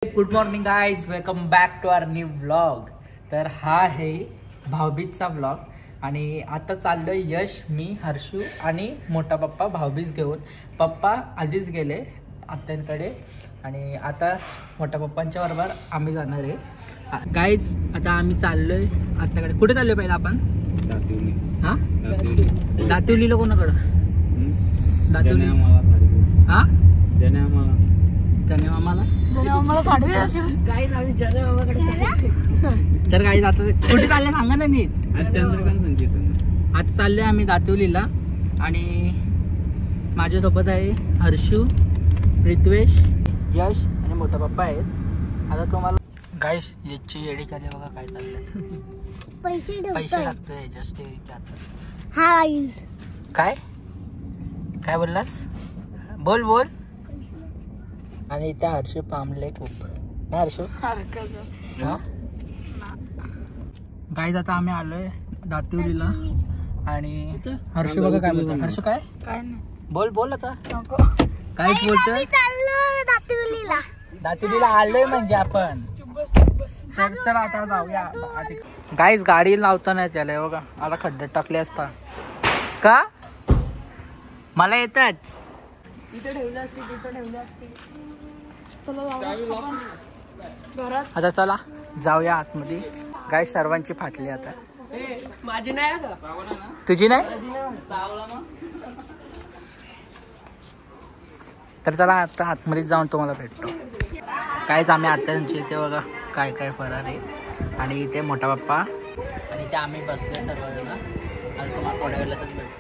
Good morning guys, welcome back to our new vlog. तर हा आहे भाऊबीजचा व्लॉग आणि आता चाललोय यश, मी, हर्षू आणि मोठा पप्पा भाऊबीज घेऊन. पप्पा आधीच गेले आत्यांकडे आणि आता मोठ्या पप्पांच्या बरोबर आम्ही जाणार आहे. गाइज आता आम्ही चाललोय आत्याकडे. कुठे चाललोय पहिला आपण? दातिवली. हा, दातिवलीला कोणाकडं? दातिवली हा, त्याने आम्हाला साडी तर काही आता कुठे चालले सांगा ना नीट. आता चाललोय आम्ही दातिवलीला आणि माझ्यासोबत आहे हर्षू, रित्वेश, यश आणि मोठा पप्पा आहेत. आता तुम्हाला गाईस याची एडी चालली बघा काय चाललंय. पैसे लागतोय जस्ट काय काय बोललास? बोल बोल. आणि इथे हर्षू पामले खूप ना हर्षू. गाईज आता आम्ही आलोय दातिवलीला आणि हर्षू बघा काय बोलतो. हर्षू काय बोल बोल आता काहीच बोलतोय. दातिवलीला आलोय म्हणजे आपण. तर चला आता जाऊया. गाईज गाडी लावता नाही त्याला बघा, आता खड्ड्यात टाकले असता का मला येतच. इथे ठेवलं असते तिथे ठेवलं असते. आता चला जाऊया आतमध्ये. गाय सर्वांची फाटली आता. माझी नाही तुझी नाही. तर चला आता आतमध्ये जाऊन तुम्हाला भेटतो. कायच आम्ही आत्यांची इथे बघा काय काय फरार आहे आणि इथे मोठा पप्पा आणि इथे आम्ही बसले सर्वजण. आणि तुम्हाला थोड्या वेळेलाच भेटतो.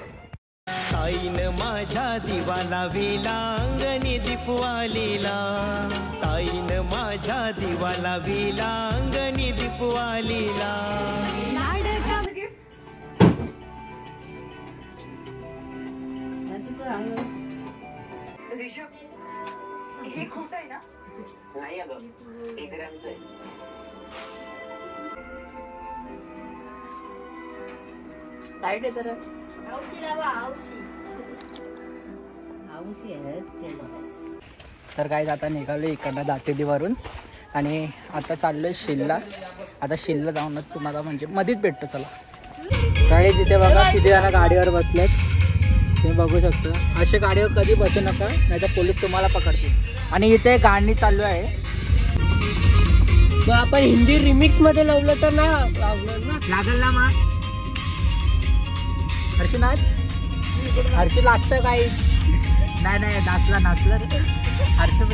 ताईनं माझ्या दिवाला वेला अंगणी दीपवालीला. ताईनं माझ्या दिवाला वेला अंगणी दीपवालीला. हे खोट आहे ना? नाही अगं, 1 ग्रॅमचं आहे. लाईट आहे तर तर काय आता निघालो इकडनं दातिवलीवरून आणि आता चाललोय शिल्ला. आता शिल्ला जाऊनच तुम्हाला म्हणजे मध्येच भेटतो. चला गाडी तिथे बघा किती जण गाडीवर बसलेत ते बघू शकतो. असे गाडीवर कधी बसू नका नाही तर पोलीस तुम्हाला पकडतील. आणि इथे गाणी चालू आहे. मग आपण हिंदी रिमिक्स मध्ये लावलं तर नाही लागल ना मग. हर्षू नाच. हर्षू लागतं काही नाही नाही नाचला रे हर्षू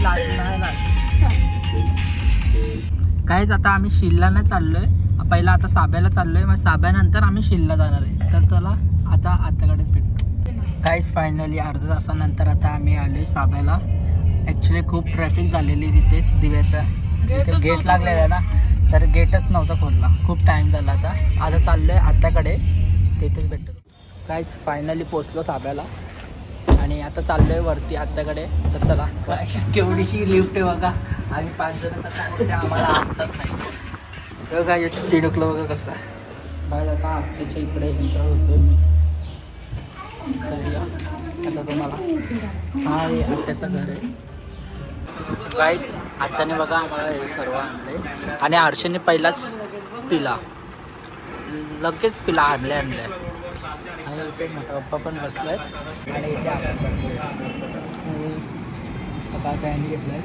काहीच. आता आम्ही शिल्लाला चाललोय. पहिला आता साब्याला चाललोय, मग साब्यानंतर आम्ही शिल्ला जाणार आहे. तर चला आता आत्याकडेच भेटतो. काहीच फायनली अर्ध्या तासानंतर आता आम्ही आलोय साब्याला. ॲक्च्युली खूप ट्रॅफिक झालेली तिथेच दिव्याचा. तिथे गेट लागलेला ना, तर गेटच नव्हता खोलला. खूप टाईम झाला. आता चाललोय आत्याकडे, तिथेच भेटतो. काहीच फायनली पोचलो साब्याला आणि आता चाललोय वरती आत्याकडे. तर चला केवढीशी लिफ्ट आहे बघा. आम्ही 5 जण कसं आम्हाला आणतात नाही काय चिडकलं बघा कसं. बाहेर आता आत्याच्या इकडे एंटर होतोय मी. आता तुम्हाला हा हे आत्याचं घर आहे. गाईस आत्याने बघा आम्हाला हे सर्व आणलंय आणि हर्षूने पहिलाच पिला, लगेच पिला आणल्या आणि इथे मोठा पप्पा पण बसलाय आणि इथे आपण बसलोय आणि आता काय घेतलंय.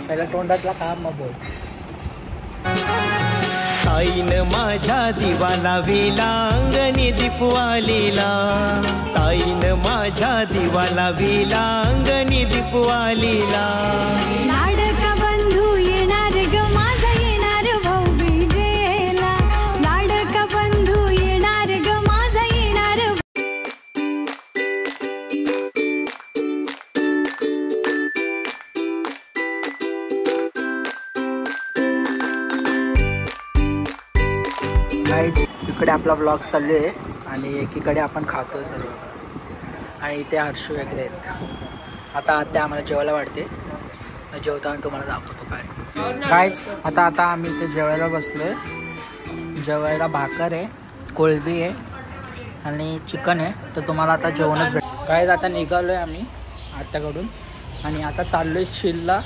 पहिला तोंडातला काम मग बोल. ताईनं माझ्या दिवाला वेला अंगणी दीपवालीला. ताईनं माझ्या दिवाला वेला अंगणी दीपवालीला. लाडका बंधू येणार ग माझा येणार भाऊबीजेला. लाडका बंधू येणार ग माझा येणार. इकडे आपला ब्लॉग चालू आहे आणि एकीकडे आपण खातो सर्व आणि इथे हर्षू वगैरे आहेत. आता त्या आम्हाला जेवायला वाटते. जेवताना तुम्हाला दाखवतो काय. आता आम्ही इथे जेवायला बसलोय. जेवायला भाकर आहे, कोळंबी आहे आणि चिकन आहे. तर तुम्हाला आता जेवणच भेट. काय आता निघालोय आम्ही आत्याकडून आणि आता चाललोय शिलला.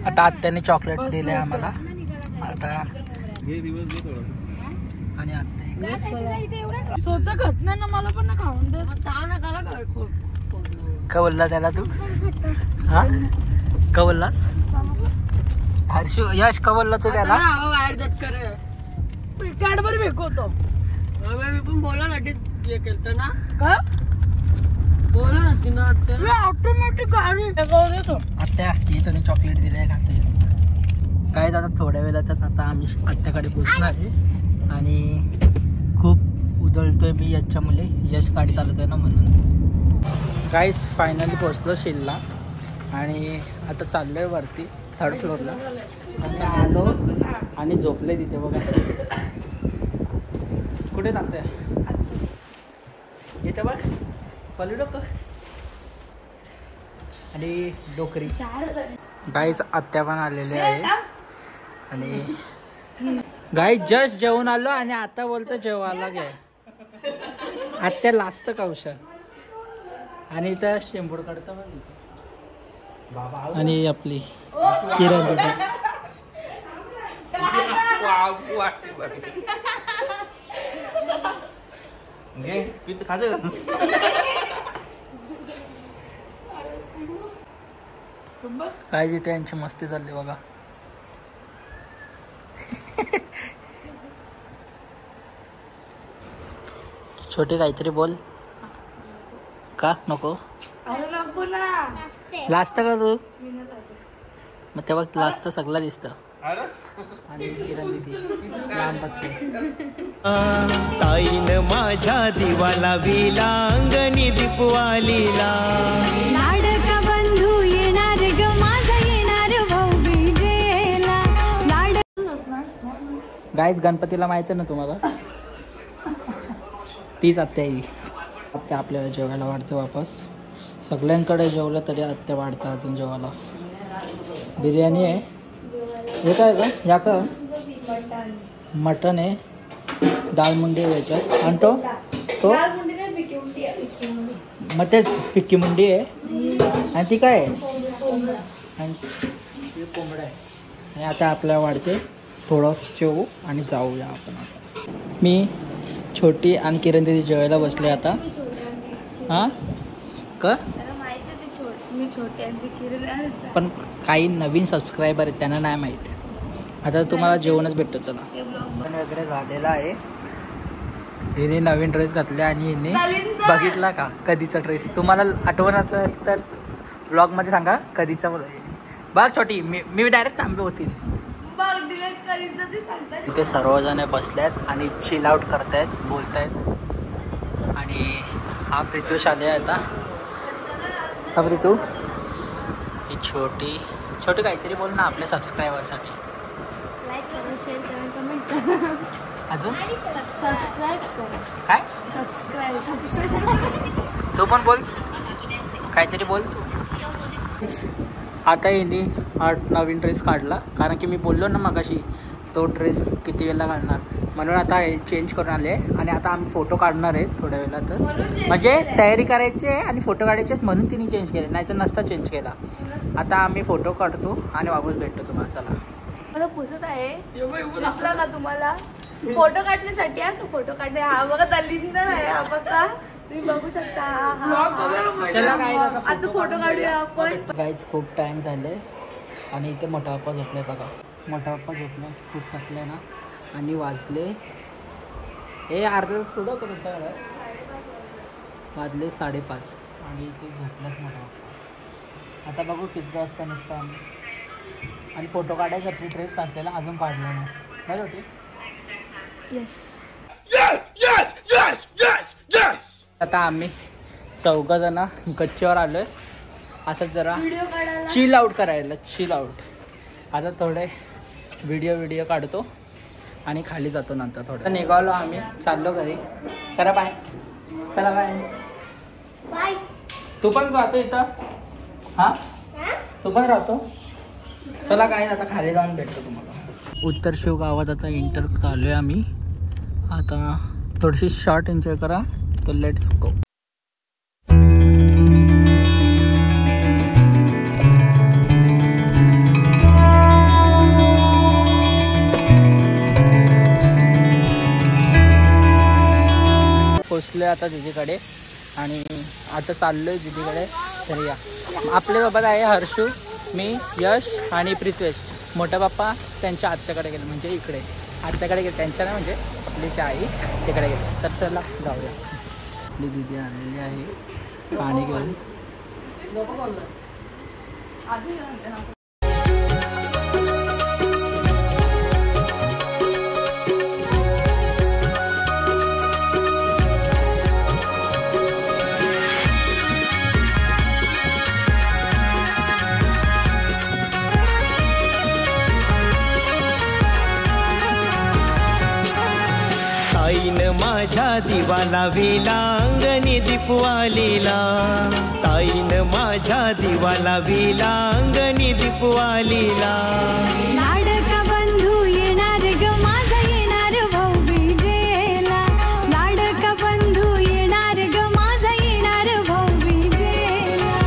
आता आत्याने चॉकलेट दिले आम्हाला आता आणि आत्या स्वतः खात नाही ना, मला पण खाऊन दे. का बोलला त्याला तू? हा का बोललास? हर्षू यश का बोलला तू त्याला? कॅडबरी फेकवतो. मी पण बोलासाठी हे केलं ना, का बोला ना तिनं ऑटोमॅटिक गाडी देतो. आत्या ही तुम्ही चॉकलेट दिले खाते काय. आता थोड्या वेळातच आता आम्ही आत्याकडे पोचणार आहे आणि खूप उधळतोय मी याच्यामुळे, यश गाडी चालवतोय ना म्हणून. काहीच फायनली पोचलो शिलला आणि आता चाललोय वरती 3rd फ्लोअरला. आता आलो आणि झोपले तिथे बघा. कुठे जातोय इथे बघ पल्लू डोकं आणि डोकरी. गाईच आत्या पण आलेले आहे आणि गाई जस्ट जेवून आलो आणि आता बोलतो जेवायला घे. आत्या लास्ट कौश आणि इथं शेंबूड काढतो आणि आपली किरण काय जिथे यांची मस्ती चालली बघा. छोटी काहीतरी बोल. का नको? लास्ट का तू? मग तेव्हा लास्ट सगळं दिसतं. आणि लांब बसते. ताईन माझ्या दिवाला विला अंगणी दीपवालीला. लाडका बंधू येणार ग माझा येणार भाऊबीजेला. गाईज गणपतीला माहिती ना तुम्हाला, तीच आत्या आहे. आत्या आपल्याला जेवायला वाढते वापस. सगळ्यांकडे जेवलं तरी आत्या वाढतं अजून जेवायला. बिर्याणी आहे. हे काय का या का मटन आहे, डाळ मुंडी आहे याच्यात आणि तो मग ते पिक्की मुंडी आहे आणि ती काय आहे आणि कोंबडा आहे. आणि आता आपल्याला वाढते थोडं जेवू आणि जाऊया आपण. आता मी छोटी आणि किरण दिदी जेवायला बसले आता. हां का मी छोटी आणि किरण पण काही नवीन सबस्क्रायबर आहेत त्यांना नाही माहीत. आता तुम्हाला जेवणच भेटतो. चला वगैरे झालेला आहे. हिने नवीन ड्रेस घातला आणि हिने बघितला का कधीचा ड्रेस. तुम्हाला आठवणाचं असेल तर ब्लॉगमध्ये सांगा कधीचा. बघ छोटी मी डायरेक्ट थांबलो होती. इथे सर्वजण बसल्यात आणि चिल आउट करतायत, बोलतायत. आणि हा प्रितूष आले आता. हा प्रितू ही छोटी काहीतरी बोल ना आपल्या सबस्क्रायबरसाठी. लाईक करा, शेअर करा, कमेंट करा. अजून सबस्क्राईब करा. काय सबस्क्राईब तू पण बोल काहीतरी बोल तू. आता हिने हा नवीन ड्रेस काढला कारण की मी बोललो ना मगाशी तो ड्रेस किती वेळेला घालणार म्हणून आता चेंज करून आले. आणि आता आम्ही फोटो काढणार आहेत थोड्या वेळातच. म्हणजे तयारी करायची आहे आणि फोटो काढायचे आहेत म्हणून तिने चेंज केले, नाही तर नसता चेंज केला. आता आम्ही फोटो काढतो आणि वापस भेटतो तुम्हाला. चला मला पुसत आहे. दिसला का तुम्हाला? फोटो काढण्यासाठी आहे तो. फोटो काढणे हा बघा दलिंदर आहे. हा बघा तुम्ही बघू शकता. चला काय आता फोटो काढूया आपण. गाईच खूप टाइम झाले आणि इथे मोठा पप्पा झोपले बघा. मोठा पप्पा झोपले, खूप थकले ना. आणि वाजले हे अर्धा थोडं करून वाजले 5:30 आणि इथे झोपल्याच मोठा पप्पा. आता बघू किती वाजता निघतो आम्ही. आणि फोटो काढायसाठी ड्रेस घातलेला अजून काढला नाही काय होती. आता आम्ही 4 जण गच्चीवर आलोय असंच जरा चिल आउट करायला. Chill out. आता थोडे व्हिडिओ काढतो आणि खाली जातो नंतर. थोडं निघालो आम्ही, चाललो घरी. करा बाय. चला बाय. बाय. तू पण राहतो इथं? हां तू पण राहतो. चला काय आता खाली जाऊन भेटतो तुम्हाला. उत्तर शिव गावात आता एंटर चालू आहे आम्ही. आता थोडीशी शॉर्ट एन्जॉय करा. तर लेट्स गो. आता दीदीकडे आणि आता चाललोय दीदीकडे. तर या आपल्यासोबत आहे हर्षू, मी, यश आणि प्रित्वेश. मोठा बाप्पा त्यांच्या आत्याकडे गेले, म्हणजे इकडे आत्याकडे गेले, त्यांच्या नाही म्हणजे आपली ती आई तिकडे गेले. तर चला जाऊया. आपली दीदी आलेली आहे पाणी घेऊन. ताईनं माझ्या दिवाला वेला अंगणी दीपवालीला. ताईनं माझ्या दिवाला वेला अंगणी दीपवालीला. लाडका बंधू येणार ग माझा येणार भाऊबीजेला. लाडका बंधू येणार ग माझा येणार भाऊबीजेला.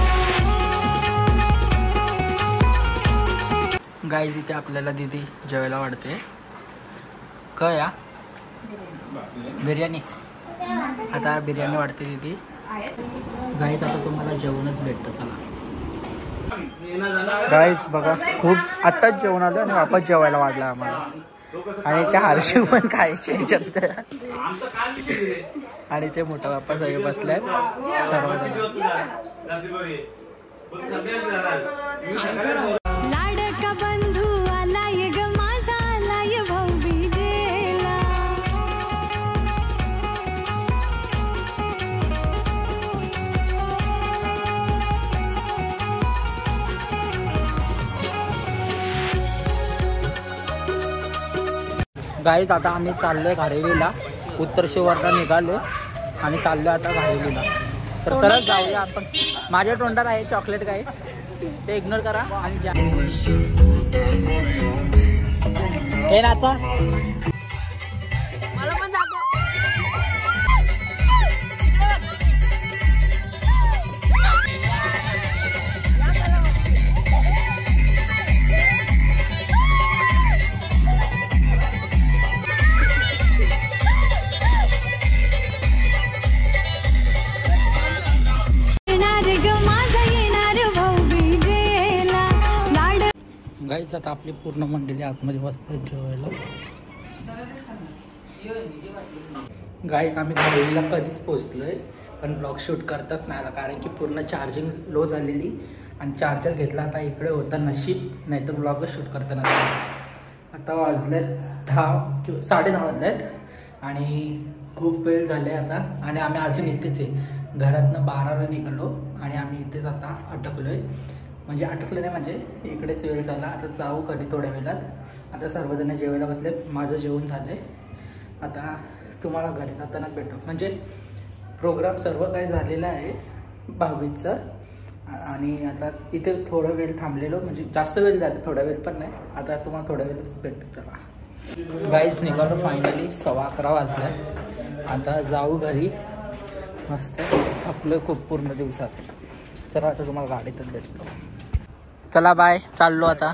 गाईज इथे आपल्याला दीदी जेवायला वाढते. काय या बिर्याणी, आता बिर्याणी वाढते दीदी. गाईज आता तुम्हाला जेवणच भेटतं. चला गाईज बघा, खूप आत्ताच जेवण आलं आणि वापस जेवायला वाढला आम्हाला. आणि त्या हर्षू पण खायचे ह्याच्यात. आणि ते मोठा बाप्पा सगळे बसल्यात सर्वजण. लाडका बंधू आलाय ग माझा आलाय भाऊबीजेला. गाईज आता आम्ही चाललोय घारेलीला. उत्तर शिवारला निघालो आणि चाललोय आता घारेलीला. तर चला जाऊया आपण. माझ्या तोंडात आहे चॉकलेट गाईज, ते इग्नोर करा. आणि जा हे नाचा. गाईज आता आपली पूर्ण मंडळी आतमध्ये बसतात जेवायला. गाईज आम्ही घारेलीला कधीच पोहोचलोय, पण ब्लॉग शूट करतात नाही आला कारण की पूर्ण चार्जिंग लो झालेली. आणि चार्जर घेतला आता इकडे होता नशीब, नाहीतर ब्लॉगच शूट करताना. आता वाजलेत 10 किंवा 10:30 वाजलेत आणि खूप वेळ झाले आता. आणि आम्ही अजून इथेच आहे. घरातनं 12ला निघालो आणि आम्ही इथेच आता अटकलोय. म्हणजे अटकलं नाही, म्हणजे इकडेच वेळ झाला. आता जाऊ कधी थोड्या वेळात. आता सर्वजण जेवायला बसले, माझं जेवण झालं आहे. आता तुम्हाला घरी जातानाच भेटू. म्हणजे प्रोग्राम सर्व काही झालेला आहे भाऊबीजचं. आणि आता इथे थोडा वेळ थांबलेलो, म्हणजे जास्त वेळ झाला, थोडा वेळ पण नाही. आता तुम्हाला थोड्या वेळच भेटू. चला गाईज निघालो फायनली. 11:15 वाजल्यात. आता जाऊ घरी. मस्त थकलो खूप पूर्ण दिवसात. चला आता तुम्हाला गाडीतच भेटलो. चला बाय, चाललो आता.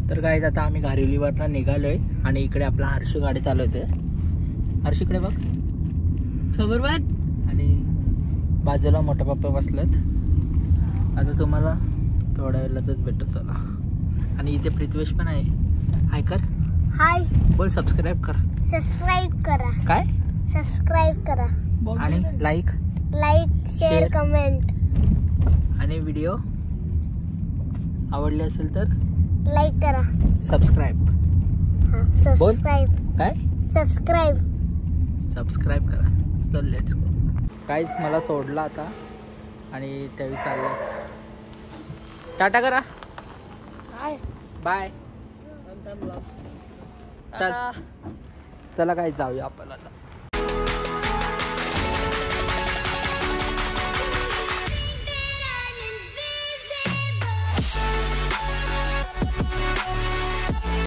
तर गाईज आता आम्ही घारेलीवरनं निघालोय आणि इकडे आपला हर्षू गाडी चालवतोय. हर्षू इकडे बघ समोर बघ. आणि बाजूला मोठा पप्पा बसलेत. आता तुम्हाला थोड्या वेळातच भेटतो. चला. आणि इथे प्रित्वेश पण आहे. हाय कर. हाय. बोल सबस्क्राईब करा. सबस्क्राईब करा. काय सबस्क्राईब करा. आणि लाईक शेअर कमेंट. आणि व्हिडिओ आवडले असेल तर लाईक करा. सबस्क्राईब. सबस्क्राईब. काय सबस्क्राईब करा. चल लेट्स गो. काहीच मला सोडला आता आणि त्यावेळी चाललं. टाटा करा. बाय. चल चला काय जाऊया आपण आता.